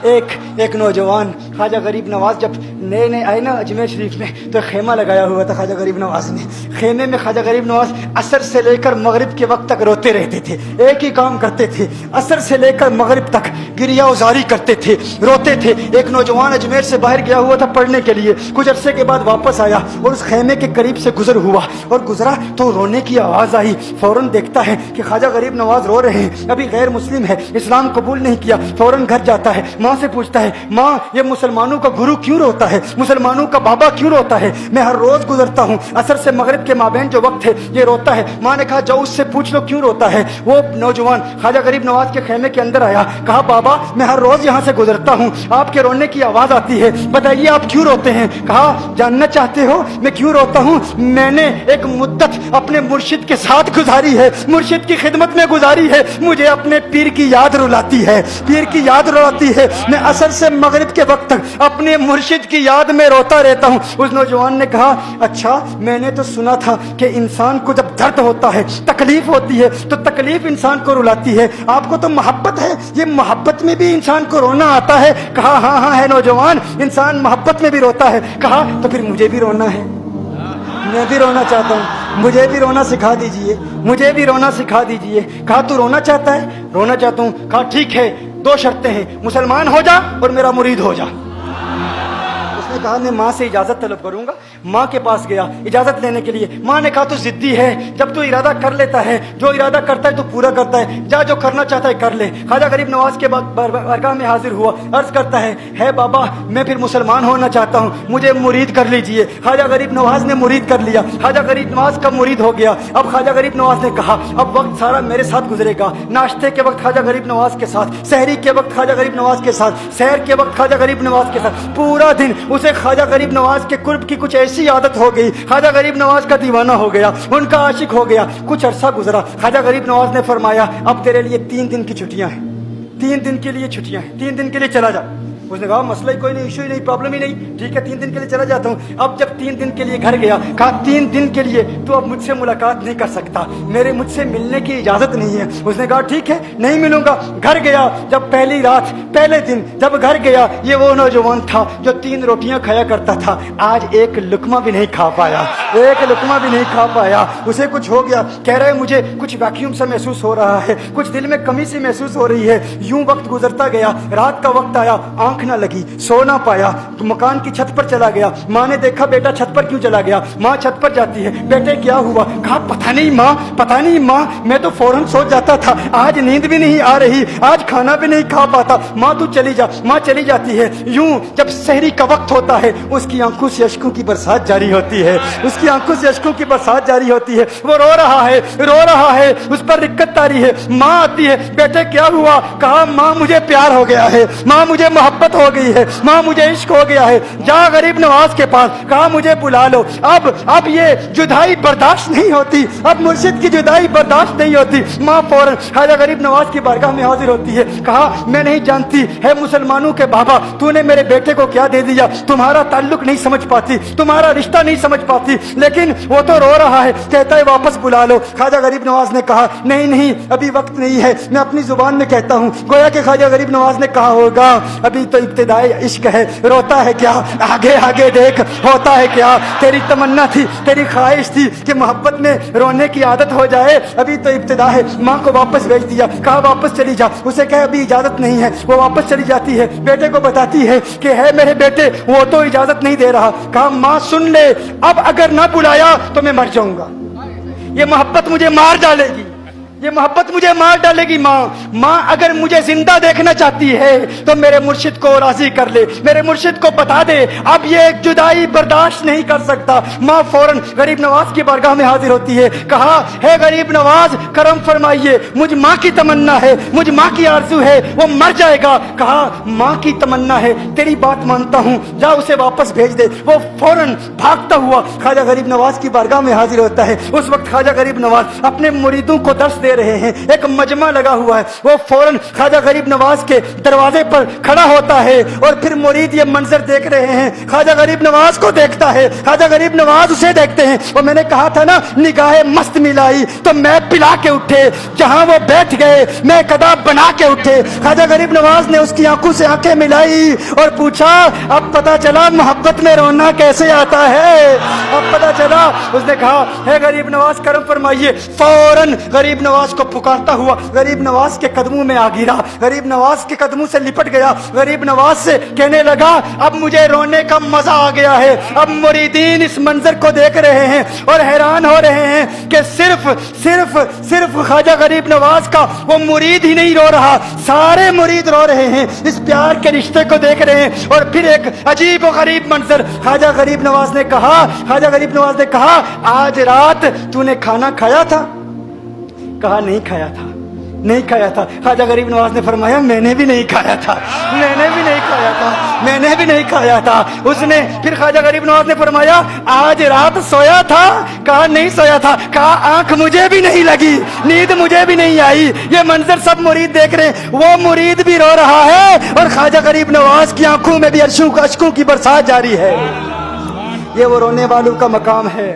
एक नौजवान ख्वाजा गरीब नवाज जब नए नए आए ना अजमेर शरीफ में, तो खेमा लगाया हुआ था ख्वाजा गरीब नवाज ने। खेमे में ख्वाजा गरीब नवाज असर से लेकर मगरिब के वक्त तक रोते रहते थे। एक ही काम करते थे, असर से लेकर मगरिब तक गिरिया उजारी करते थे, रोते थे। एक नौजवान अजमेर से बाहर गया हुआ था पढ़ने के लिए, कुछ अरसे के बाद वापस आया और उस खेमे के करीब से गुजर हुआ और गुजरा तो रोने की आवाज़ आई। फौरन देखता है कि ख्वाजा गरीब नवाज रो रहे हैं, अभी गैर मुस्लिम है, इस्लाम कबूल नहीं किया। फौरन घर जाता है, माँ से पूछता है, माँ ये मुसलमानों का गुरु क्यों रोता है, मुसलमानों का बाबा क्यों रोता है? मैं हर रोज गुजरता हूँ, असर से मगरिब के माबैन जो वक्त है ये रोता है। माँ ने कहा जाओ उससे पूछ लो क्यों रोता है। वो नौजवान ख्वाजा गरीब नवाज के खेमे के अंदर आया, कहा बाबा मैं हर रोज यहाँ से गुजरता हूँ, आपके रोने की आवाज आती है, बताइए आप क्यों रोते हैं? कहा जानना चाहते हो मैं क्यों रोता हूँ? मैंने एक मुद्दत अपने मुर्शिद के साथ गुजारी है, मुर्शिद की खिदमत में गुजारी है, मुझे अपने पीर की याद रुलाती है, पीर की याद रुलाती है। मैं असर से मगरिब के वक्त तक अपने मुर्शिद की याद में रोता रहता हूँ। उस नौजवान ने कहा अच्छा मैंने तो सुना था कि इंसान को जब दर्द होता है, तकलीफ होती है, तो तकलीफ इंसान को रुलाती है, आपको तो मोहब्बत है, ये मोहब्बत में भी इंसान को रोना आता है? कहा हाँ हाँ है नौजवान, इंसान मोहब्बत में भी रोता है। कहा तो फिर मुझे भी रोना है, मैं भी रोना चाहता हूँ, मुझे भी रोना सिखा दीजिए, मुझे भी रोना सिखा दीजिए। कहा तू रोना चाहता है? रोना चाहता हूँ। कहा ठीक है, दो शर्तें हैं, मुसलमान हो जा और मेरा मुरीद हो जा। उसने कहा मैं माँ से इजाजत तलब करूंगा। माँ के पास गया इजाजत लेने के लिए। माँ ने कहा तू जिद्दी है, जब तू इरादा कर लेता है, जो इरादा करता है तो पूरा करता है, जा जो करना चाहता है कर ले। ख्वाजा गरीब नवाज के बारगाह में हाजिर हुआ, अर्ज करता है बाबा मैं फिर मुसलमान होना चाहता हूँ, मुझे मुरीद कर लीजिए। ख्वाजा गरीब नवाज ने मुरीद कर लिया, ख्वाजा गरीब नवाज का मुरीद हो गया। अब ख्वाजा गरीब नवाज ने कहा अब वक्त सारा मेरे साथ गुजरेगा, नाश्ते के वक्त ख्वाजा गरीब नवाज के साथ, सहरी के वक्त ख्वाजा गरीब नवाज के साथ, सैर के वक्त ख्वाजा गरीब नवाज के साथ, पूरा दिन उसे ख्वाजा गरीब नवाज के कुर्ब की कुछ ऐसी आदत हो गई, ख्वाजा गरीब नवाज का दीवाना हो गया, उनका आशिक हो गया। कुछ अरसा गुजरा, ख्वाजा गरीब नवाज ने फरमाया अब तेरे लिए 3 दिन की छुट्टियां हैं, 3 दिन के लिए छुट्टियां हैं, 3 दिन के लिए चला जा। उसने कहा मसला ही कोई नहीं, इशू ही नहीं, प्रॉब्लम ही नहीं, ठीक है 3 दिन के लिए चला जाता हूँ। अब जब 3 दिन के लिए घर गया, कहा 3 दिन के लिए तो अब मुझसे मुलाकात नहीं कर सकता, मेरे मुझसे मिलने की इजाजत नहीं है। उसने कहा ठीक है नहीं मिलूंगा। घर गया, जब पहली रात पहले दिन जब घर गया, ये वो नौजवान था जो 3 रोटियां खाया करता था, आज एक लुकमा भी नहीं खा पाया, एक लुकमा भी नहीं खा पाया। उसे कुछ हो गया, कह रहे मुझे कुछ वैक्यूम सा महसूस हो रहा है, कुछ दिल में कमी सी महसूस हो रही है। यूं वक्त गुजरता गया, रात का वक्त आया, आंख न लगी, सो ना पाया, तो मकान की छत पर चला गया। माँ ने देखा बेटा छत पर क्यों चला गया? माँ छत पर जाती है, बेटे क्या हुआ? कहा पता नहीं माँ, पता नहीं माँ, मैं तो फौरन सो जाता था, आज नींद भी नहीं आ रही, आज खाना भी नहीं खा पाता। माँ तू चली जा। माँ चली जाती है। यूं जब सहरी का वक्त होता है, उसकी आंखों से अश्कों की बरसात जारी होती है, उसकी आंखों से अश्कों की बरसात जारी होती है। वो रो रहा है, रो रहा है, उस पर दिक्कत आ रही है। माँ आती है, बेटे क्या हुआ? कहा माँ मुझे प्यार हो गया है, माँ मुझे मोहब्बत हो गई है, माँ मुझे इश्क हो गया है, जा गरीब नवाज के पास, कहा मुझे बुला लो। अब ये जुदाई बर्दाश्त नहीं होती, अब मुर्शिद की जुदाई बर्दाश्त नहीं होती। माँ फौरन ख्वाजा गरीब नवाज की बारगाह में हाजिर होती है। कहा मैं नहीं जानती है मुसलमानों के बाबा, तूने मेरे बेटे को क्या दे दिया, तुम्हारा ताल्लुक नहीं समझ पाती, तुम्हारा रिश्ता नहीं समझ पाती, लेकिन वो तो रो रहा है, कहता है वापस बुला लो। ख्वाजा गरीब नवाज ने कहा नहीं नहीं अभी वक्त नहीं है, मैं अपनी जुबान में कहता हूँ। गोया कि ख्वाजा गरीब नवाज ने कहा होगा अभी तो इब्तिदाई इश्क है, रोता है क्या, आगे आगे देख होता है क्या। तेरी तमन्ना थी, तेरी ख्वाहिश थी कि मोहब्बत में रोने की आदत हो जाए, अभी तो इब्तिदा है। माँ को वापस भेज दिया, कहा वापस चली जा। उसे कहा अभी इजाजत नहीं है, वो वापस चली जाती है, बेटे को बताती है कि है मेरे बेटे वो तो इजाजत नहीं दे रहा। कहा माँ सुन ले, अब अगर ना बुलाया तो मैं मर जाऊंगा, ये मोहब्बत मुझे मार डालेगी, ये मोहब्बत मुझे मार डालेगी। माँ अगर मुझे जिंदा देखना चाहती है तो मेरे मुर्शिद को राजी कर ले, मेरे मुर्शिद को बता दे अब ये एक जुदाई बर्दाश्त नहीं कर सकता। माँ फौरन गरीब नवाज की बारगाह में हाजिर होती है। कहा है गरीब नवाज करम फरमाइए, मुझ माँ की तमन्ना है, मुझ माँ की आरज़ू है, वो मर जाएगा। कहा माँ की तमन्ना है, तेरी बात मानता हूँ, जा उसे वापस भेज दे। वो फौरन भागता हुआ ख्वाजा गरीब नवाज की बारगाह में हाजिर होता है। उस वक्त ख्वाजा गरीब नवाज अपने मुरीदों को दर्श دے رہے ہیں, ایک مجمع لگا ہوا ہے. وہ فوراً خواجہ غریب نواز کے دروازے پر کھڑا ہوتا ہے اور پھر مرید یہ منظر دیکھ رہے ہیں, خواجہ غریب نواز کو دیکھتا ہے, خواجہ غریب نواز اسے دیکھتے ہیں. اور میں نے کہا تھا نا نگاہ مست ملائی تو میں پلا کے اٹھے, جہاں وہ بیٹھ گئے میں قدا بنا کے اٹھے. خواجہ غریب نواز نے اس کی آنکھوں سے آنکھیں ملائی اور پوچھا اب پتا چلا محبت میں رونا کیسے آتا ہے, اب پتا چلا. اس نے کہا ہے غریب نواز کرم فرمائیے. فوراً غریب نواز کو پکارتا ہوا غریب نواز کے قدموں میں آ گرا, غریب نواز کے قدموں سے لپٹ گیا, غریب نواز سے کہنے لگا اب مجھے رونے کا مزہ آ گیا ہے. اب مریدین اس منظر کو دیکھ رہے ہیں اور حیران ہو رہے ہیں کہ صرف خواجہ غریب نواز کا وہ مرید ہی نہیں رو رہا, سارے مرید رو رہے ہیں, اس پیار کے رشتے کو دیکھ رہے ہیں. اور پھر ایک عجیب و غریب منظر, خواجہ غریب نواز نے کہا آج رات تو نے کھانا کھایا تھا؟ کہا نہیں کھایا تھا, نہیں کھایا تھا. خواجہ غریب نواز نے فرمایا میں نے بھی نہیں کھایا تھا, میں نے بھی نہیں کھایا تھا, میں نے بھی نہیں کھایا تھا. اس نے پھر خواجہ غریب نواز نے فرمایا آج رات سویا تھا؟ کہا نہیں سویا تھا. کہا آنکھ مجھے بھی نہیں لگی, نیند مجھے بھی نہیں آئی. یہ منظر سب مرید دیکھ رہے ہیں, وہ مرید بھی رو رہا ہے اور خواجہ غریب نواز کی آنکھوں میں بھی اشکوں کی برسات جاری ہے. یہ وہ رونے والوں کا مقام ہے.